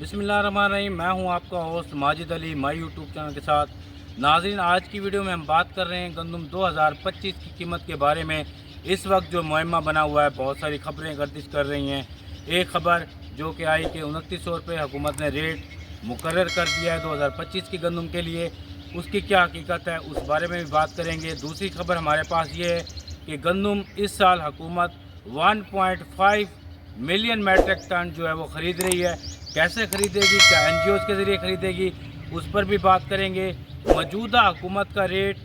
बिस्मिल्लाहिर्रहमानिर्रहीम। मैं हूं आपका host Majid Ali my YouTube channel के साथ। नाज़रीन, आज की वीडियो में हम बात कर रहे हैं गंदम 2025 की कीमत के बारे में। इस वक्त जो मुयम्मा बना हुआ है, बहुत सारी खबरें गर्दिश कर रही हैं। एक खबर जो कि आई कि 2900 रुपये हुकूमत ने रेट मुकर्रर कर दिया है 2025 की गंदम के लिए। उसकी क्या हकीकत है, उस बारे में भी बात करेंगे। दूसरी खबर हमारे पास ये है कि गंदम इस साल हुकूमत 1.5 मिलियन मेट्रिक टन जो है वो ख़रीद रही है। कैसे ख़रीदेगी, क्या NGOs के ज़रिए ख़रीदेगी, उस पर भी बात करेंगे। मौजूदा हुकूमत का रेट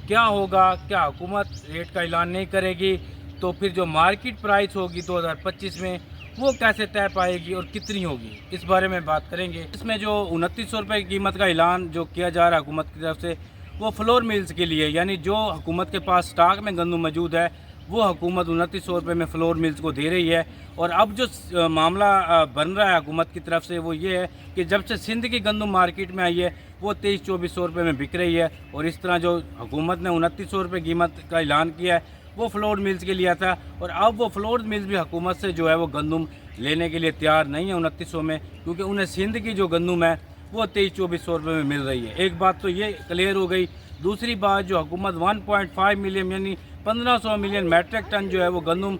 क्या होगा, क्या हुकूमत रेट का ऐलान नहीं करेगी तो फिर जो मार्केट प्राइस होगी 2025 में वो कैसे तय पाएगी और कितनी होगी, इस बारे में बात करेंगे। इसमें जो 2900 रुपये की कीमत का ऐलान जो किया जा रहा है हुकूमत की तरफ से, वो फ्लोर मिल्स के लिए, यानी जो हुकूमत के पास स्टॉक में गंदम मौजूद है वो हुकूमत 2900 रुपये में फ्लोर मिल्स को दे रही है। और अब जो मामला बन रहा है हुकूमत की तरफ से वो ये है कि जब से सिंध की गंदम मार्केट में आई है वो 2300-2400 रुपये में बिक रही है। और इस तरह जो हुकूमत ने 2900 रुपये कीमत का ऐलान किया है वो फ्लोर मिल्स के लिया था। और अब वो फ्लोर मिल्स भी हुकूमत से जो है वो गंदम लेने के लिए तैयार नहीं है 2900 में, क्योंकि उन्हें सिंध की जो गंदम है वो 2300-2400 रुपये में मिल रही है। एक बात तो ये क्लियर हो गई। दूसरी बात, जो हुकूमत 1.5 मिलियन यानी 1500 मिलियन मेट्रिक टन जो है वो गंदम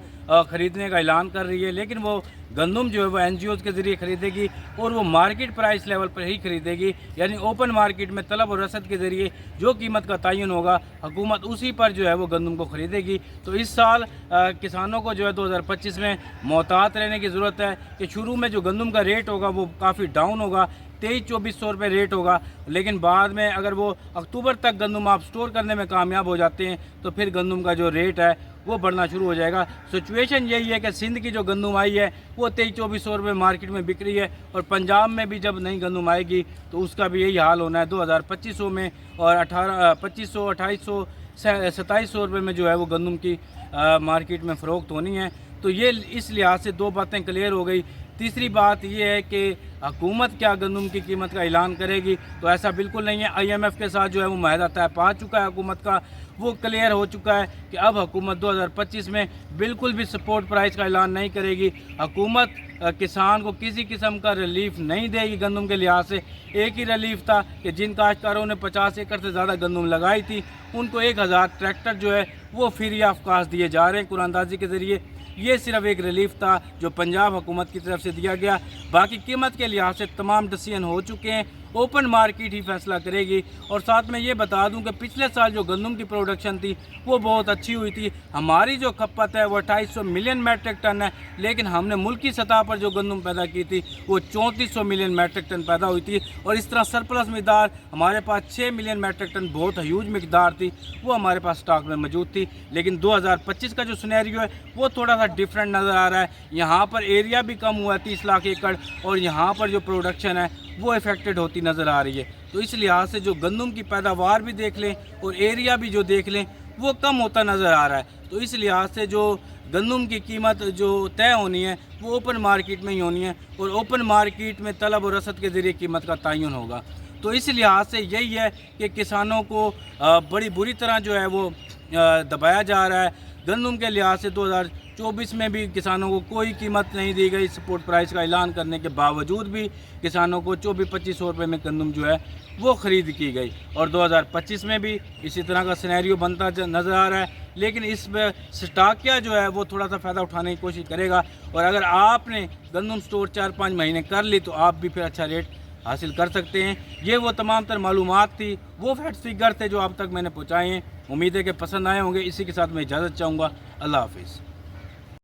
ख़रीदने का ऐलान कर रही है, लेकिन वो गंदम जो है वो NGOs के ज़रिए ख़रीदेगी और वो मार्केट प्राइस लेवल पर ही ख़रीदेगी, यानी ओपन मार्केट में तलब और रसद के ज़रिए जो कीमत का तयन होगा हुकूमत उसी पर जो है वो गंदम को ख़रीदेगी। तो इस साल किसानों को जो है 2025 में मोहतात रहने की ज़रूरत है कि शुरू में जो गंदम का रेट होगा वो काफ़ी डाउन होगा, 2300-2400 रुपये रेट होगा, लेकिन बाद में अगर वो अक्टूबर तक गंदम आप स्टोर करने में कामयाब हो जाते हैं तो फिर गंदम का जो रेट है वो बढ़ना शुरू हो जाएगा। सिचुएशन यही है कि सिंध की जो गंदम आई है वो 2300-2400 रुपये मार्केट में बिक रही है, और पंजाब में भी जब नई गंदम आएगी तो उसका भी यही हाल होना है 2025 में। और 2500, 2800, 2700 रुपये में जो है वो गंदम की मार्केट में फ़रोख्त होनी है। तो ये इस लिहाज से दो बातें क्लियर हो गई। तीसरी बात ये है कि हुकूमत क्या गंदम की कीमत का ऐलान करेगी, तो ऐसा बिल्कुल नहीं है। IMF के साथ जो है वो माहिदा तय पा चुका है हुकूमत का, वो क्लियर हो चुका है कि अब हुकूमत 2025 में बिल्कुल भी सपोर्ट प्राइस का ऐलान नहीं करेगी। हुकूमत किसान को किसी किस्म का रिलीफ नहीं देगी गंदम के लिहाज से। एक ही रिलीफ था कि जिन काश्तकारों ने 50 एकड़ से ज़्यादा गंदम लगाई थी उनको 1000 ट्रैक्टर जो है वो फ्री ऑफ कास्ट दिए जा रहे हैं कुरानदाजी के ज़रिए। ये सिर्फ एक रिलीफ था जो पंजाब हुकूमत की तरफ से दिया गया। बाकी कीमत के लिहाज से तमाम डिसीजन हो चुके हैं, ओपन मार्केट ही फैसला करेगी। और साथ में ये बता दूं कि पिछले साल जो गंदम की प्रोडक्शन थी वो बहुत अच्छी हुई थी। हमारी जो खपत है वो 250 मिलियन मेट्रिक टन है, लेकिन हमने मुल्की सतह पर जो गंदम पैदा की थी वो 3400 मिलियन मेट्रिक टन पैदा हुई थी। और इस तरह सरप्लस मकदार हमारे पास 6 मिलियन मेट्रिक टन बहुत ह्यूज मकदार थी, वो हमारे पास स्टॉक में मौजूद थी। लेकिन 2025 का जो सिनेरियो है वो थोड़ा सा डिफरेंट नज़र आ रहा है। यहाँ पर एरिया भी कम हुआ है 30 लाख एकड़, और यहाँ पर जो प्रोडक्शन है वो इफेक्टेड होती नज़र आ रही है। तो इस लिहाज से जो गंदम की पैदावार भी देख लें और एरिया भी जो देख लें वो कम होता नज़र आ रहा है। तो इस लिहाज से जो गंदम की कीमत जो तय होनी है वो ओपन मार्केट में ही होनी है, और ओपन मार्केट में तलब और रसद के ज़रिए कीमत का तयन होगा। तो इस लिहाज से यही है कि किसानों को बड़ी बुरी तरह जो है वो दबाया जा रहा है। गंदम के लिहाज से 2024 में भी किसानों को कोई कीमत नहीं दी गई, सपोर्ट प्राइस का ऐलान करने के बावजूद भी किसानों को 2400-2500 रुपये में गंदम जो है वो ख़रीद की गई। और 2025 में भी इसी तरह का सिनेरियो बनता नज़र आ रहा है, लेकिन इस स्टॉकिया जो है वो थोड़ा सा फ़ायदा उठाने की कोशिश करेगा। और अगर आपने गंदम स्टोर 4-5 महीने कर ली तो आप भी फिर अच्छा रेट हासिल कर सकते हैं। ये वो तमाम तर मालूमात थी, वो फैक्ट फिगर थे जो अब तक मैंने पहुँचाए हैं। उम्मीद है कि पसंद आए होंगे। इसी के साथ मैं इजाज़त चाहूँगा। अल्लाह हाफिज़।